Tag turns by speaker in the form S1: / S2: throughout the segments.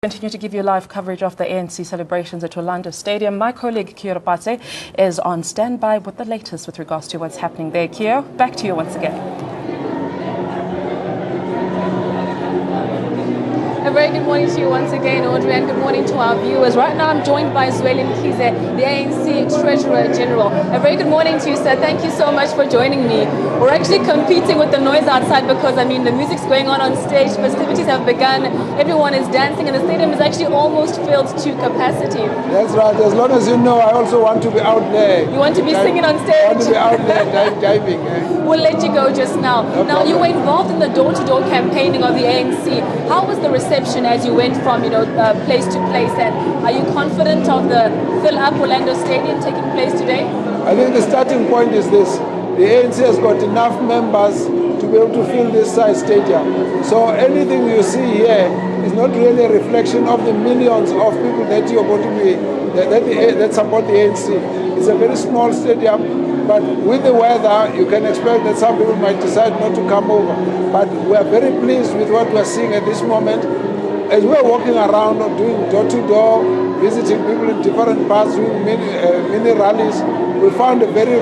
S1: Continue to give you live coverage of the ANC celebrations at Orlando Stadium. My colleague Mkhize is on standby with the latest with regards to what's happening there. Kyo, back to you once again.
S2: A very good morning to you once again, Audrey, and good morning to our viewers. Right now I'm joined by Mkhize, the ANC Treasurer General. A very good morning to you, sir. Thank you so much for joining me. We're actually competing with the noise outside because, the music's going on stage, festivities have begun, everyone is dancing, and the stadium is actually almost filled to capacity.
S3: That's right. As long as you know, I also want to be out there.
S2: You want to be singing on stage?
S3: I want to be out there diving.
S2: We'll let you go just now. Now, you were involved in the door-to-door campaigning of the ANC. How was the reception as you went from, place to place? And are you confident of the fill-up Orlando Stadium taking place today?
S3: I think the starting point is this. The ANC has got enough members to be able to fill this size stadium. So anything you see here is not really a reflection of the millions of people that you're going to be, that support the ANC. It's a very small stadium, but with the weather, you can expect that some people might decide not to come over. But we are very pleased with what we are seeing at this moment. As we are walking around, doing door-to-door, visiting people in different parts, doing mini rallies, we found a very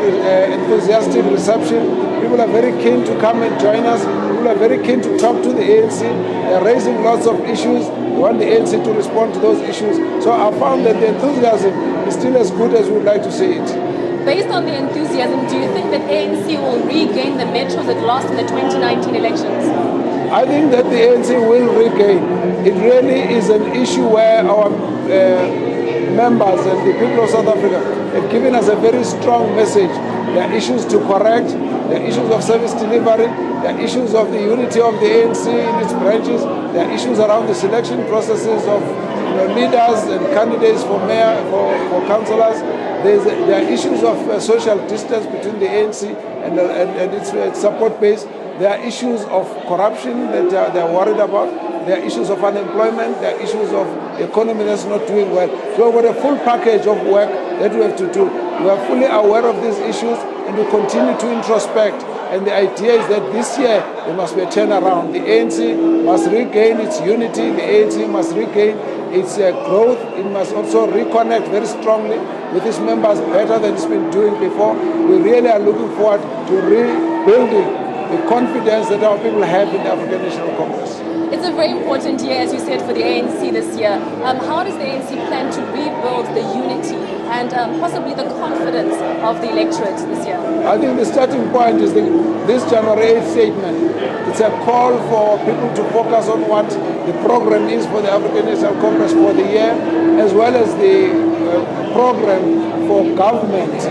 S3: enthusiastic reception. People are very keen to come and join us. People are very keen to talk to the ANC. They're raising lots of issues. They want the ANC to respond to those issues. So I found that the enthusiasm is still as good as we would like to see it.
S2: Based on the enthusiasm, do you think that ANC will regain the metros it lost in the 2019 elections?
S3: I think that the ANC will regain. It really is an issue where our members and the people of South Africa have given us a very strong message. There are issues to correct, there are issues of service delivery, there are issues of the unity of the ANC in its branches, there are issues around the selection processes of leaders and candidates for mayor, for councillors. There are issues of social distance between the ANC and its support base. There are issues of corruption that they are worried about. There are issues of unemployment. There are issues of the economy that's not doing well. So we've got a full package of work that we have to do. We are fully aware of these issues and we continue to introspect. And the idea is that this year there must be a turnaround. The ANC must regain its unity. The ANC must regain its growth. It must also reconnect very strongly with its members better than it's been doing before. We really are looking forward to rebuilding the confidence that our people have in the African National Congress.
S2: It's a very important year, as you said, for the ANC this year. How does the ANC plan to rebuild the unity and possibly the confidence of the electorate this year?
S3: I think the starting point is this January 8th statement. It's a call for people to focus on what the program is for the African National Congress for the year, as well as the program for government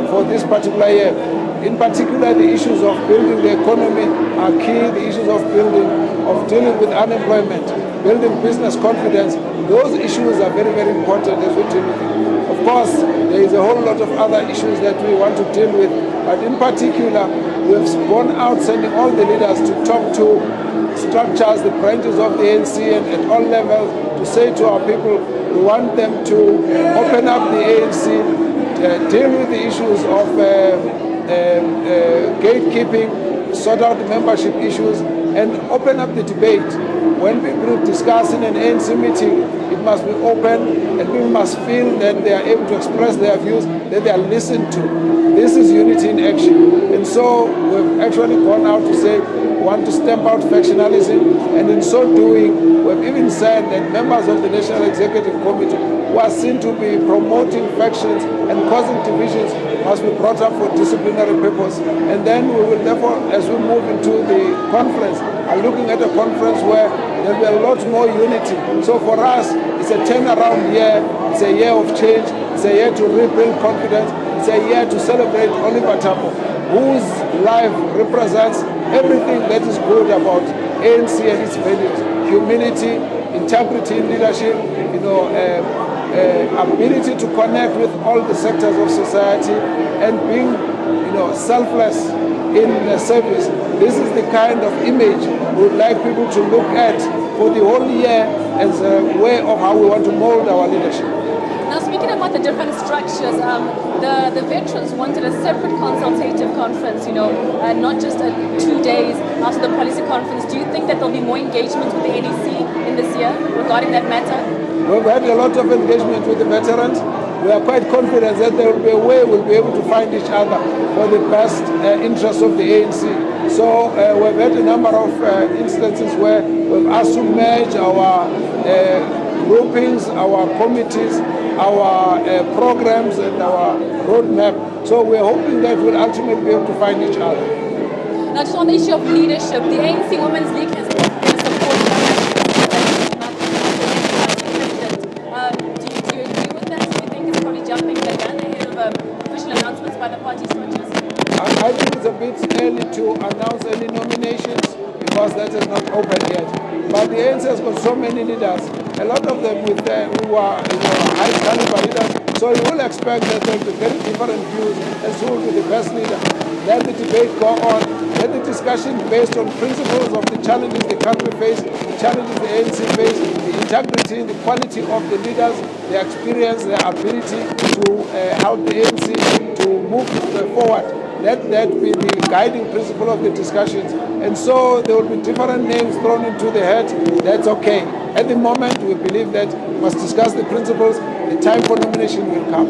S3: for this particular year. In particular, the issues of building the economy are key. The issues of dealing with unemployment, building business confidence. Those issues are very, very important as we deal with it. Of course, there is a whole lot of other issues that we want to deal with. But in particular, we have gone out sending all the leaders to talk to structures, the branches of the ANC and at all levels to say to our people, we want them to open up the ANC, deal with the issues of gatekeeping, sort out the membership issues, and open up the debate. When people discuss in an ANC meeting, it must be open, and people must feel that they are able to express their views, that they are listened to. This is unity in action. And so we've actually gone out to say we want to stamp out factionalism, and in so doing, we've even said that members of the National Executive Committee who are seen to be promoting factions and causing divisions must be brought up for disciplinary purpose. And then we will therefore, as we move into the conference, are looking at a conference where there will be a lot more unity. So for us, it's a turnaround year, it's a year of change, it's a year to rebuild confidence, it's a year to celebrate Oliver Tambo, whose life represents everything that is good about ANC and its values: humility, integrity in leadership, ability to connect with all the sectors of society, and being, selfless in service. This is the kind of image we would like people to look at for the whole year as a way of how we want to mold our leadership.
S2: Now, speaking about the different structures, the veterans wanted a separate consultative conference, not just 2 days after the policy conference. Do you think that there'll be more engagement with the NEC in this year regarding that matter?
S3: We've had a lot of engagement with the veterans. We are quite confident that there will be a way we'll be able to find each other for the best interests of the ANC. So we've had a number of instances where we've asked to merge our groupings, our committees, our programs and our roadmap. So we're hoping that we'll ultimately be able to find each other.
S2: Now, just on the issue of leadership, the ANC Women's League has been supporting do you agree with that? Do you think it's probably jumping the gun ahead of official announcements by the party structures?
S3: I think it's a bit early to announce any nominations because that is not open yet. But the ANC has got so many leaders, a lot of them who are high caliber leaders. So you will expect that there will be very different views as to who will be the best leader. Let the debate go on. Let the discussion based on principles of the challenges the country faces, the challenges the ANC faces, the integrity, the quality of the leaders, their experience, their ability to help the ANC to move forward. Let that be the guiding principle of the discussions. And so there will be different names thrown into the hat. That's okay. At the moment, we believe that we must discuss the principles. The time for nomination will come.